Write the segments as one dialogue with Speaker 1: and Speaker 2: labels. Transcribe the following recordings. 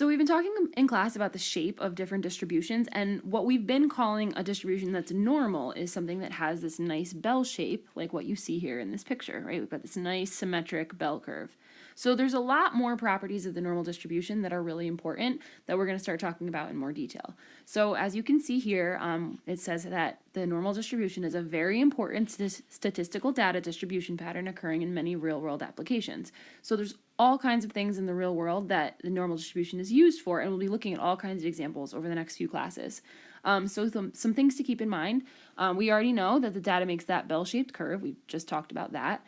Speaker 1: So we've been talking in class about the shape of different distributions, and what we've been calling a distribution that's normal is something that has this nice bell shape, like what you see here in this picture, right? We've got this nice symmetric bell curve. So there's a lot more properties of the normal distribution that are really important that we're going to start talking about in more detail. So as you can see here, it says that the normal distribution is a very important statistical data distribution pattern occurring in many real-world applications. So there's all kinds of things in the real world that the normal distribution is used for, and we'll be looking at all kinds of examples over the next few classes. So some things to keep in mind. We already know that the data makes that bell-shaped curve. We just talked about that.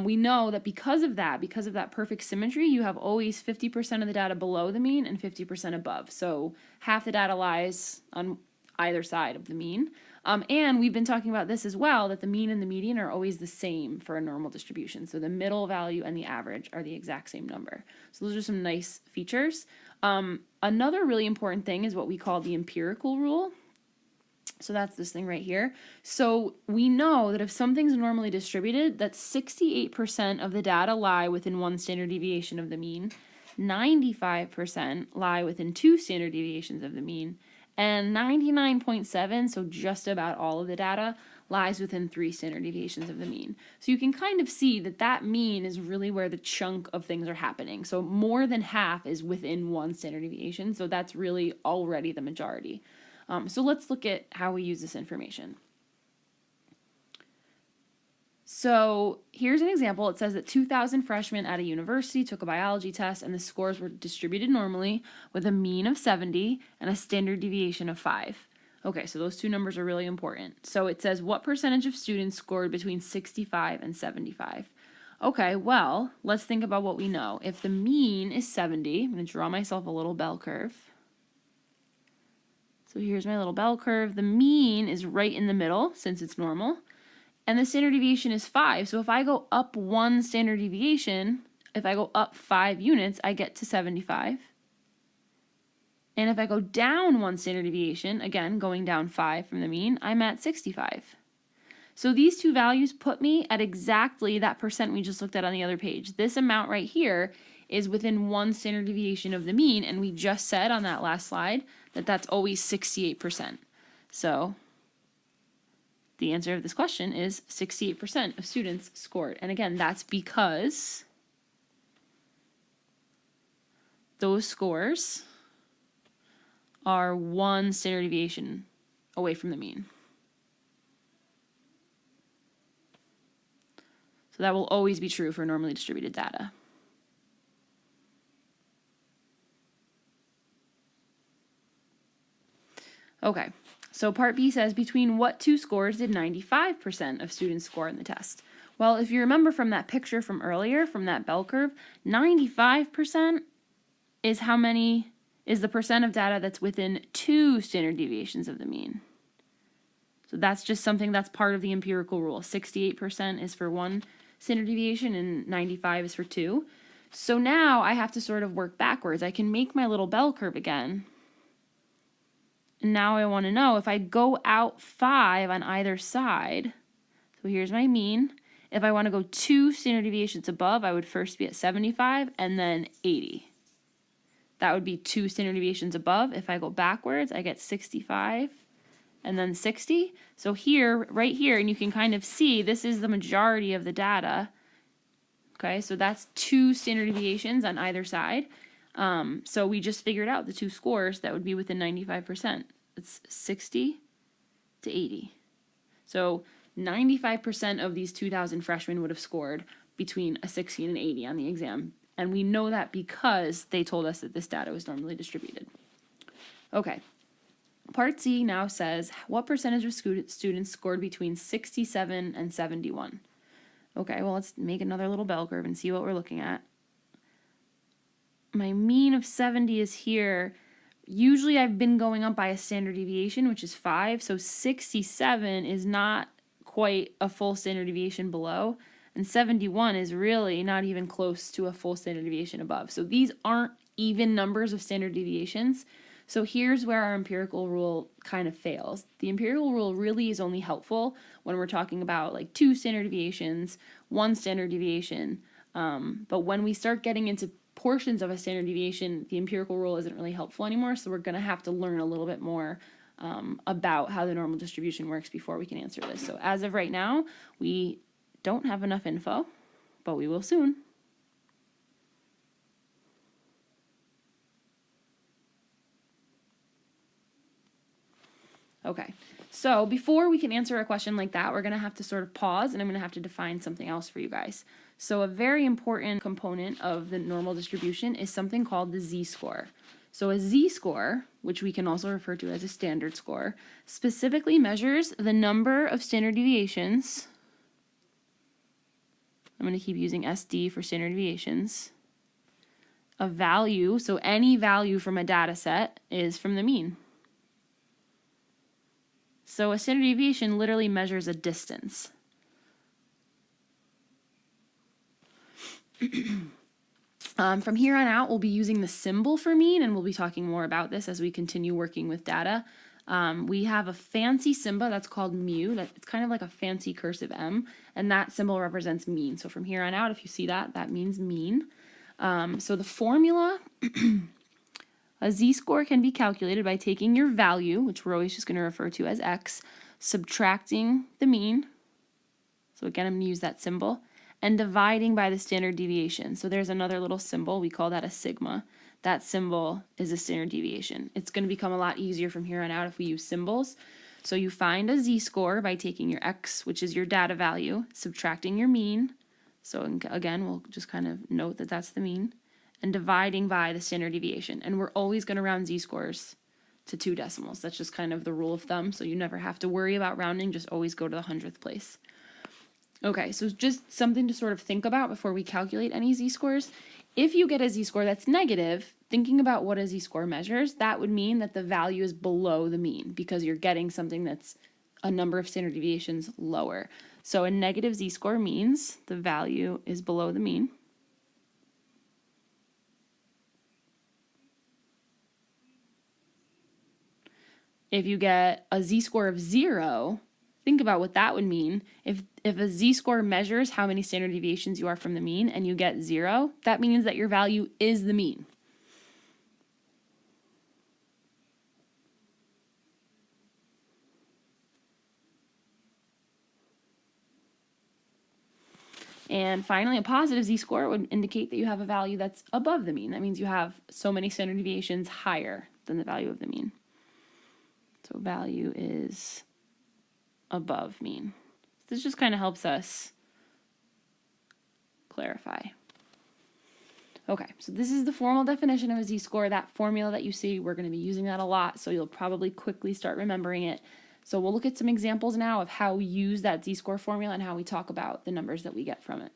Speaker 1: We know that because of that perfect symmetry, you have always 50% of the data below the mean and 50% above. So half the data lies on either side of the mean. And we've been talking about this as well, that the mean and the median are always the same for a normal distribution. So the middle value and the average are the exact same number. So those are some nice features. Another really important thing is what we call the empirical rule. So that's this thing right here. So we know that if something's normally distributed, that 68% of the data lie within one standard deviation of the mean, 95% lie within 2 standard deviations of the mean, and 99.7, so just about all of the data, lies within 3 standard deviations of the mean. So you can kind of see that that mean is really where the chunk of things are happening. So more than half is within 1 standard deviation, so that's really already the majority. So let's look at how we use this information. So here's an example. It says that 2,000 freshmen at a university took a biology test and the scores were distributed normally with a mean of 70 and a standard deviation of 5. Okay, so those two numbers are really important. So it says what percentage of students scored between 65 and 75? Okay, well, let's think about what we know. If the mean is 70, I'm going to draw myself a little bell curve. So here's my little bell curve. The mean is right in the middle since it's normal. And the standard deviation is 5. So if I go up 1 standard deviation, if I go up 5 units, I get to 75. And if I go down 1 standard deviation, again, going down 5 from the mean, I'm at 65. So these two values put me at exactly that percent we just looked at on the other page. This amount right here is within 1 standard deviation of the mean, and we just said on that last slide that that's always 68%. So the answer of this question is 68% of students scored. And again, that's because those scores are 1 standard deviation away from the mean. So that will always be true for normally distributed data. Okay. So part B says, between what 2 scores did 95% of students score in the test? Well, if you remember from that picture from earlier, from that bell curve, 95% is the percent of data that's within 2 standard deviations of the mean. So that's just something that's part of the empirical rule. 68% is for 1 standard deviation and 95 is for 2. So now I have to sort of work backwards. I can make my little bell curve again. And now I want to know if I go out 5 on either side. So here's my mean. If I want to go 2 standard deviations above, I would first be at 75 and then 80. That would be 2 standard deviations above. If I go backwards, I get 65 and then 60. So here, right here, and you can kind of see this is the majority of the data. Okay, so that's 2 standard deviations on either side. So we just figured out the 2 scores that would be within 95%. It's 60 to 80. So 95% of these 2,000 freshmen would have scored between a 60 and an 80 on the exam. And we know that because they told us that this data was normally distributed. Okay. Part C now says, what percentage of students scored between 67 and 71? Okay, well, let's make another little bell curve and see what we're looking at. My mean of 70 is here. Usually I've been going up by a standard deviation, which is 5. So 67 is not quite a full standard deviation below. And 71 is really not even close to a full standard deviation above. So these aren't even numbers of standard deviations. So here's where our empirical rule kind of fails. The empirical rule really is only helpful when we're talking about like 2 standard deviations, 1 standard deviation. But when we start getting into portions of a standard deviation, the empirical rule isn't really helpful anymore, so we're going to have to learn a little bit more about how the normal distribution works before we can answer this. So as of right now, we don't have enough info, but we will soon. Okay, so before we can answer a question like that, we're going to have to sort of pause, and I'm going to have to define something else for you guys. So a very important component of the normal distribution is something called the z-score. So a z-score, which we can also refer to as a standard score, specifically measures the number of standard deviations. I'm going to keep using SD for standard deviations. A value, so any value from a data set is from the mean. So a standard deviation literally measures a distance. From here on out, we'll be using the symbol for mean, and we'll be talking more about this as we continue working with data. We have a fancy symbol that's called mu. It's kind of like a fancy cursive M, and that symbol represents mean. So from here on out, if you see that, that means mean. So the formula, a z-score can be calculated by taking your value, which we're always just going to refer to as x, subtracting the mean. So again, I'm going to use that symbol, and dividing by the standard deviation. So there's another little symbol. We call that a sigma. That symbol is a standard deviation. It's going to become a lot easier from here on out if we use symbols. So you find a z-score by taking your x, which is your data value, subtracting your mean. So again, we'll just kind of note that that's the mean, and dividing by the standard deviation. And we're always going to round z-scores to 2 decimals. That's just kind of the rule of thumb. So you never have to worry about rounding. Just always go to the 100th place. Okay, so just something to sort of think about before we calculate any z-scores. If you get a z-score that's negative, thinking about what a z-score measures, that would mean that the value is below the mean because you're getting something that's a number of standard deviations lower. So a negative z-score means the value is below the mean. If you get a z-score of 0, think about what that would mean. If a z-score measures how many standard deviations you are from the mean and you get 0, that means that your value is the mean. And finally, a positive z-score would indicate that you have a value that's above the mean. That means you have so many standard deviations higher than the value of the mean. So value is above mean. This just kind of helps us clarify. Okay, so this is the formal definition of a z-score. That formula that you see, we're going to be using that a lot, so you'll probably quickly start remembering it. So we'll look at some examples now of how we use that z-score formula and how we talk about the numbers that we get from it.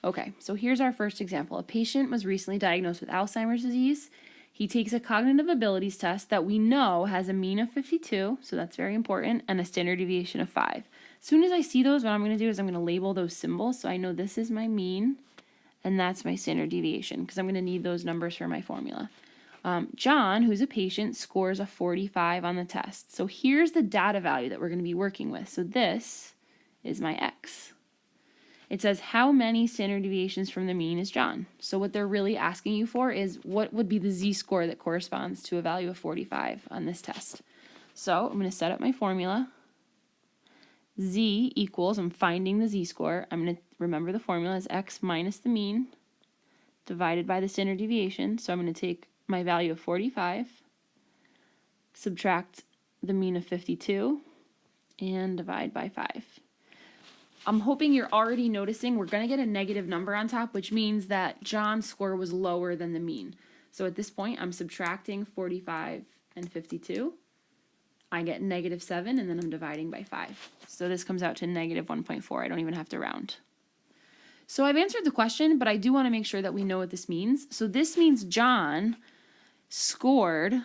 Speaker 1: Okay, so here's our first example. A patient was recently diagnosed with Alzheimer's disease. He takes a cognitive abilities test that we know has a mean of 52, so that's very important, and a standard deviation of 5. As soon as I see those, what I'm going to do is I'm going to label those symbols, so I know this is my mean, and that's my standard deviation, because I'm going to need those numbers for my formula. John, who's a patient, scores a 45 on the test. So here's the data value that we're going to be working with. So this is my x. It says how many standard deviations from the mean is John. So what they're really asking you for is what would be the z-score that corresponds to a value of 45 on this test. So I'm going to set up my formula. Z equals, I'm finding the z-score. I'm going to remember the formula is x minus the mean divided by the standard deviation. So I'm going to take my value of 45, subtract the mean of 52, and divide by 5. I'm hoping you're already noticing we're going to get a negative number on top, which means that John's score was lower than the mean. So at this point, I'm subtracting 45 and 52. I get negative 7, and then I'm dividing by 5. So this comes out to negative 1.4. I don't even have to round. So I've answered the question, but I do want to make sure that we know what this means. So this means John scored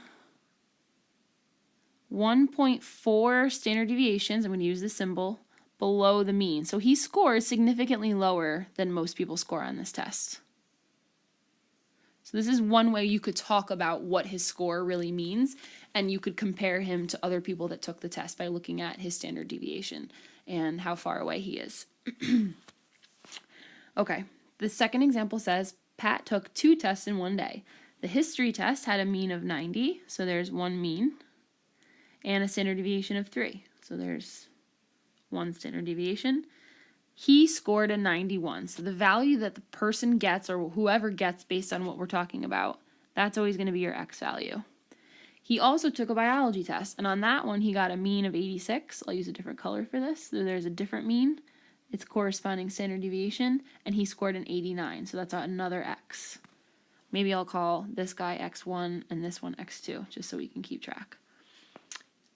Speaker 1: 1.4 standard deviations. I'm going to use the symbol below the mean. So he scores significantly lower than most people score on this test. So this is one way you could talk about what his score really means, and you could compare him to other people that took the test by looking at his standard deviation and how far away he is. Okay, The second example says Pat took 2 tests in one day. The history test had a mean of 90, so there's one mean, and a standard deviation of 3. So there's one standard deviation. He scored a 91. So the value that the person gets, or whoever gets based on what we're talking about, that's always going to be your X value. He also took a biology test, and on that one he got a mean of 86. I'll use a different color for this. So there's a different mean, its corresponding standard deviation, and he scored an 89. So that's another X. Maybe I'll call this guy X1 and this one X2, just so we can keep track.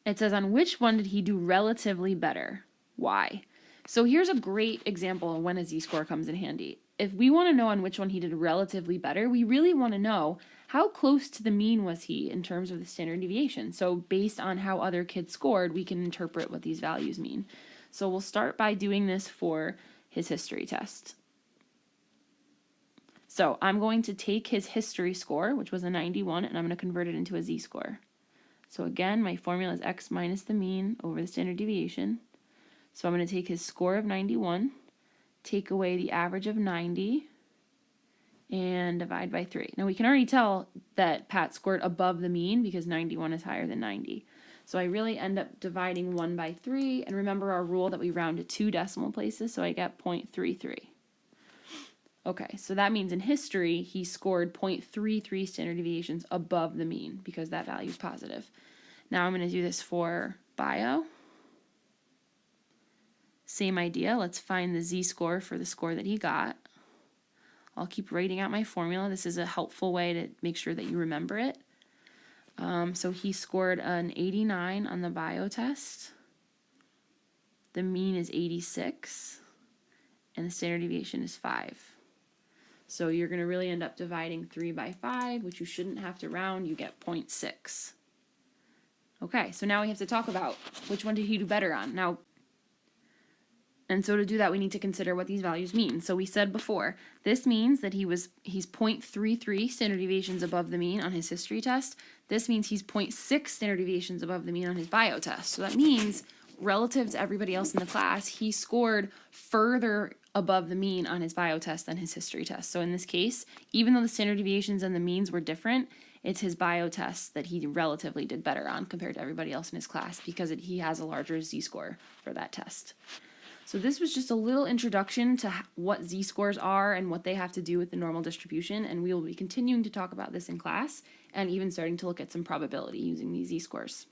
Speaker 1: It says, on which one did he do relatively better? Why? So here's a great example of when a z-score comes in handy. If we want to know on which one he did relatively better, we really want to know how close to the mean was he in terms of the standard deviation. So based on how other kids scored, we can interpret what these values mean. So we'll start by doing this for his history test. So I'm going to take his history score, which was a 91, and I'm going to convert it into a z-score. So again, my formula is x minus the mean over the standard deviation. So I'm going to take his score of 91, take away the average of 90, and divide by 3. Now we can already tell that Pat scored above the mean because 91 is higher than 90. So I really end up dividing 1 by 3, and remember our rule that we round to 2 decimal places, so I get 0.33. Okay, so that means in history he scored 0.33 standard deviations above the mean because that value is positive. Now I'm going to do this for bio. Same idea. Let's find the z-score for the score that he got. I'll keep writing out my formula. This is a helpful way to make sure that you remember it. So he scored an 89 on the bio test. The mean is 86, and the standard deviation is 5. So you're going to really end up dividing 3 by 5, which you shouldn't have to round. You get 0.6. Okay, so now we have to talk about which one did he do better on. Now, and so to do that, we need to consider what these values mean. So we said before, this means that he's 0.33 standard deviations above the mean on his history test. This means he's 0.6 standard deviations above the mean on his bio test. So that means relative to everybody else in the class, he scored further above the mean on his bio test than his history test. So in this case, even though the standard deviations and the means were different, it's his bio test that he relatively did better on compared to everybody else in his class because he has a larger z-score for that test. So this was just a little introduction to what z-scores are and what they have to do with the normal distribution, and we will be continuing to talk about this in class and even starting to look at some probability using these z-scores.